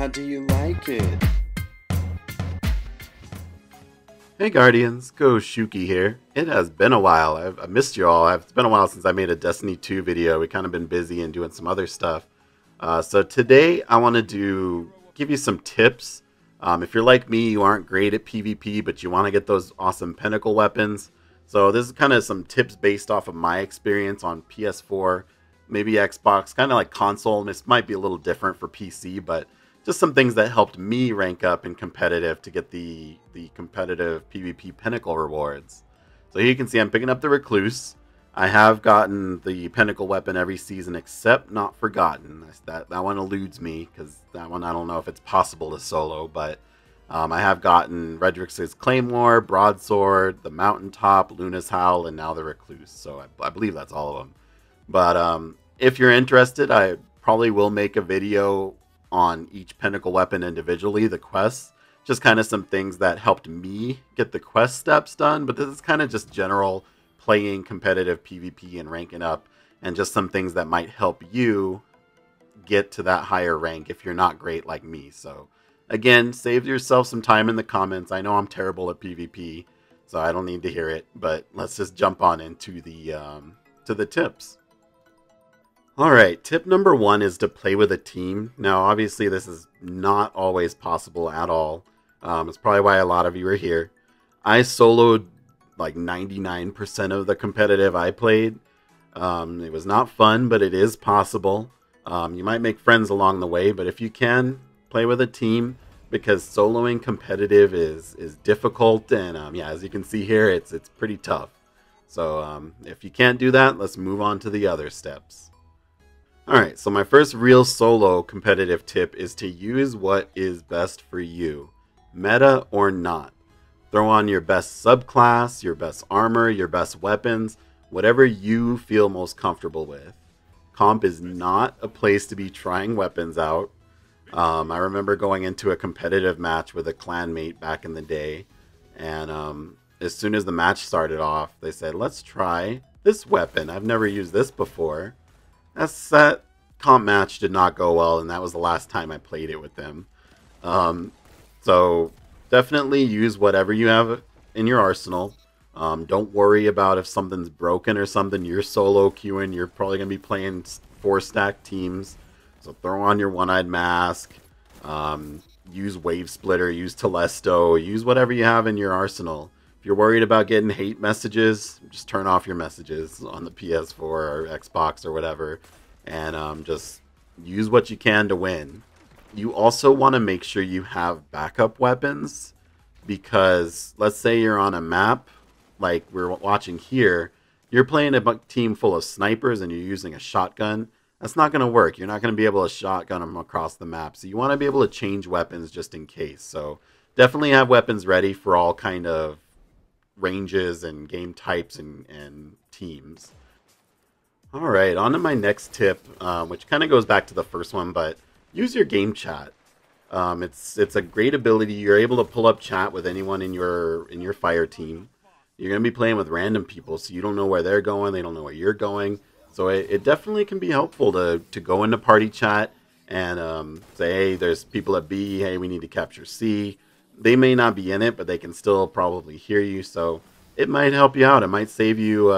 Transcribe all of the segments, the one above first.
How do you like it? Hey Guardians, Go Shuki here. It has been a while. I've missed you all. It's been a while since I made a Destiny 2 video. We kind of been busy and doing some other stuff. So today I want to give you some tips. If you're like me, you aren't great at PvP, but you want to get those awesome Pinnacle weapons. So this is kind of some tips based off of my experience on PS4, maybe Xbox, kind of like console. This might be a little different for PC, but just some things that helped me rank up in competitive to get the competitive PvP Pinnacle rewards. So here you can see I'm picking up the Recluse. I have gotten the Pinnacle weapon every season except Not Forgotten. That one eludes me because that one I don't know if it's possible to solo, but I have gotten Redrix's Claymore, Broadsword, the Mountaintop, Luna's Howl, and now the Recluse. So I believe that's all of them. But if you're interested, I probably will make a video on each Pinnacle weapon individually, the quests. Just kind of some things that helped me get the quest steps done, but this is kind of just general playing competitive PvP and ranking up, and just some things that might help you get to that higher rank if you're not great like me. So again, save yourself some time in the comments. I know I'm terrible at PvP, so I don't need to hear it, but let's just jump on into the tips. Alright, tip number one is to play with a team. Now, obviously, this is not always possible at all. It's probably why a lot of you are here. I soloed like 99% of the competitive I played. It was not fun, but it is possible. You might make friends along the way, but if you can, play with a team, because soloing competitive is difficult, and yeah, as you can see here, it's pretty tough. So if you can't do that, let's move on to the other steps. Alright, so my first real solo competitive tip is to use what is best for you, meta or not. Throw on your best subclass, your best armor, your best weapons, whatever you feel most comfortable with. Comp is not a place to be trying weapons out. I remember going into a competitive match with a clanmate back in the day, and as soon as the match started off, they said, let's try this weapon. I've never used this before. That comp match did not go well, and that was the last time I played it with them. So definitely use whatever you have in your arsenal. Don't worry about if something's broken or something. You're solo queuing. You're probably going to be playing 4-stack teams. So throw on your one-eyed mask. Use Wave Splitter. Use Telesto. Use whatever you have in your arsenal. If you're worried about getting hate messages, just turn off your messages on the PS4 or Xbox or whatever, and just use what you can to win. You also want to make sure you have backup weapons, because let's say you're on a map like we're watching here, you're playing a team full of snipers and you're using a shotgun. That's not going to work. You're not going to be able to shotgun them across the map. So you want to be able to change weapons just in case. So definitely have weapons ready for all kind of ranges and game types and teams. Alright, on to my next tip, which kind of goes back to the first one, but use your game chat. It's a great ability. You're able to pull up chat with anyone in your fire team. You're going to be playing with random people, so you don't know where they're going, they don't know where you're going. So it definitely can be helpful to go into party chat and say, hey, there's people at B, hey, we need to capture C. They may not be in it, but they can still probably hear you, so it might help you out. It might save you,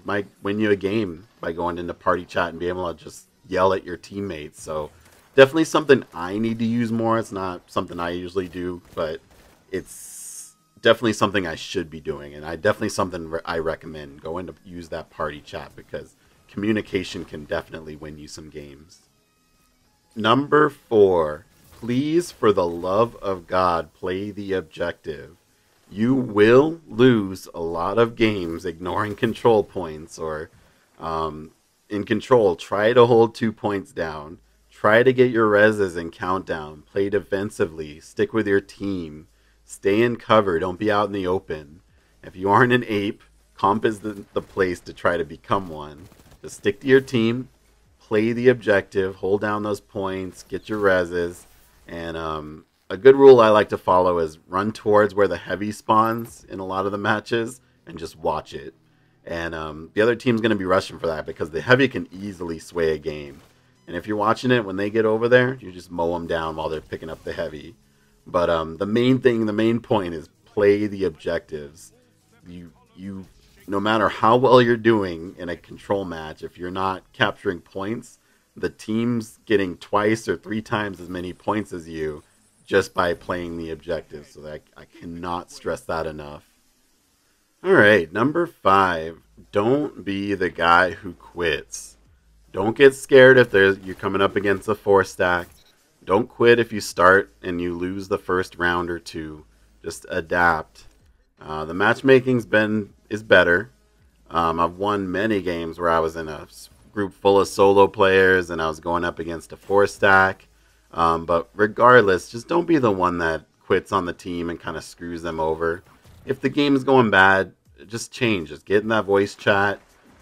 might win you a game by going into party chat and be able to just yell at your teammates. So definitely something I need to use more. It's not something I usually do, but it's definitely something I should be doing, and definitely something I recommend. Go in to use that party chat, because communication can definitely win you some games. Number 4. Please, for the love of God, play the objective. You will lose a lot of games ignoring control points, or in control, try to hold 2 points down. Try to get your reses in countdown. Play defensively. Stick with your team. Stay in cover. Don't be out in the open. If you aren't an ape, comp is the place to try to become one. Just stick to your team. Play the objective. Hold down those points. Get your reses. And a good rule I like to follow is run towards where the heavy spawns in a lot of the matches and just watch it. And the other team's going to be rushing for that, because the heavy can easily sway a game. And if you're watching it, when they get over there, you just mow them down while they're picking up the heavy. But the main thing, the main point is play the objectives. You, no matter how well you're doing in a control match, if you're not capturing points, the team's getting twice or three times as many points as you just by playing the objectives. So that I cannot stress that enough. All right, number 5. Don't be the guy who quits. Don't get scared if you're coming up against a 4-stack. Don't quit if you start and you lose the first round or two. Just adapt. The matchmaking's is better. I've won many games where I was in a group full of solo players and I was going up against a 4-stack. But regardless, just don't be the one that quits on the team and kind of screws them over. If the game is going bad, just change. Just get in that voice chat,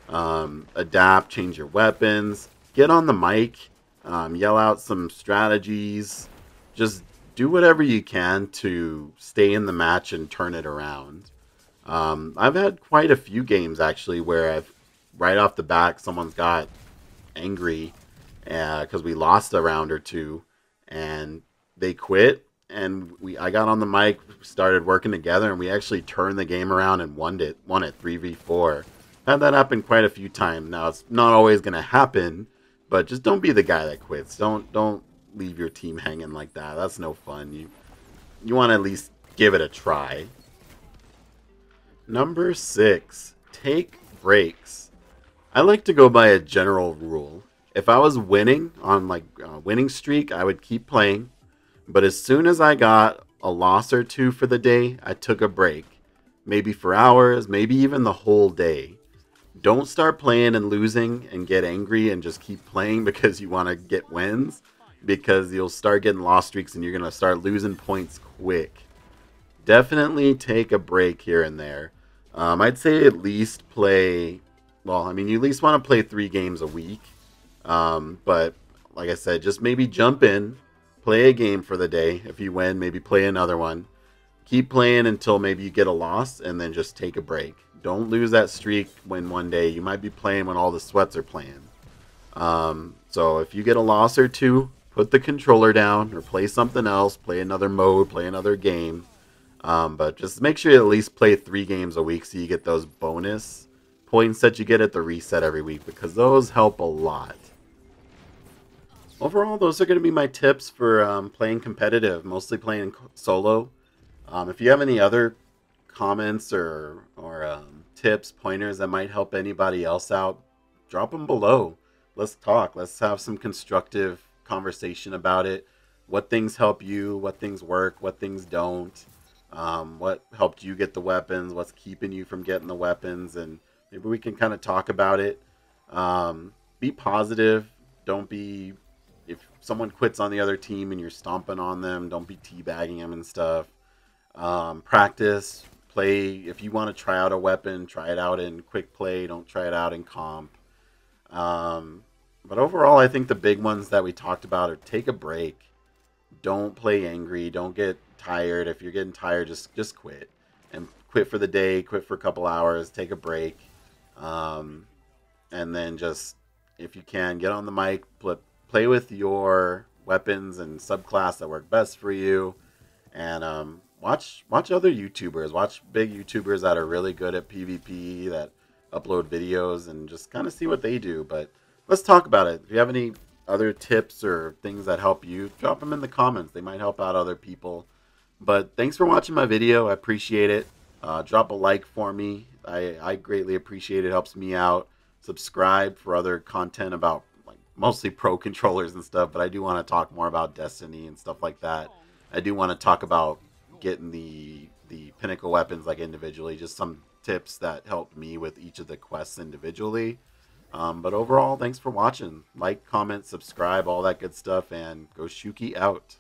adapt, change your weapons, get on the mic, yell out some strategies. Just do whatever you can to stay in the match and turn it around. I've had quite a few games actually where right off the bat someone's got angry because we lost a round or two and they quit. And I got on the mic, started working together, and we actually turned the game around and won it 3v4. Had that happen quite a few times. Now it's not always going to happen, but just don't be the guy that quits. Don't leave your team hanging like that. That's no fun. You want to at least give it a try. Number 6, take breaks. I like to go by a general rule. If I was winning on like a winning streak, I would keep playing. But as soon as I got a loss or two for the day, I took a break. Maybe for hours, maybe even the whole day. Don't start playing and losing and get angry and just keep playing because you want to get wins. Because you'll start getting loss streaks and you're going to start losing points quick. Definitely take a break here and there. I'd say at least play, well, I mean, you at least want to play 3 games a week. But like I said, just maybe jump in. Play a game for the day. If you win, maybe play another one. Keep playing until maybe you get a loss and then just take a break. Don't lose that streak when one day you might be playing when all the sweats are playing. So if you get a loss or two, put the controller down or play something else. Play another mode, play another game. But just make sure you at least play 3 games a week so you get those bonus points that you get at the reset every week because those help a lot. Overall, those are going to be my tips for playing competitive, mostly playing solo. If you have any other comments or tips, pointers that might help anybody else out, drop them below. Let's talk. Let's have some constructive conversation about it. What things help you, what things work, what things don't. What helped you get the weapons, what's keeping you from getting the weapons, and maybe we can kind of talk about it. Be positive. Don't be... If someone quits on the other team and you're stomping on them, don't be teabagging them and stuff. Practice, play. If you want to try out a weapon, try it out in quick play. Don't try it out in comp. But overall, I think the big ones that we talked about are take a break. Don't play angry. Don't get tired. If you're getting tired, just quit. And quit for the day, quit for a couple hours, take a break. And then just, if you can, get on the mic, play with your weapons and subclass that work best for you, and watch other YouTubers. Watch big YouTubers that are really good at PvP, that upload videos, and just kind of see what they do. But let's talk about it. If you have any other tips or things that help you, drop them in the comments. They might help out other people. But thanks for watching my video. I appreciate it. Drop a like for me. I greatly appreciate it. It helps me out. Subscribe for other content about mostly pro controllers and stuff, but I do want to talk more about Destiny and stuff like that. I do want to talk about getting the pinnacle weapons like individually, just some tips that helped me with each of the quests individually. But overall, thanks for watching. Like, comment, subscribe, all that good stuff, and go Shuki out.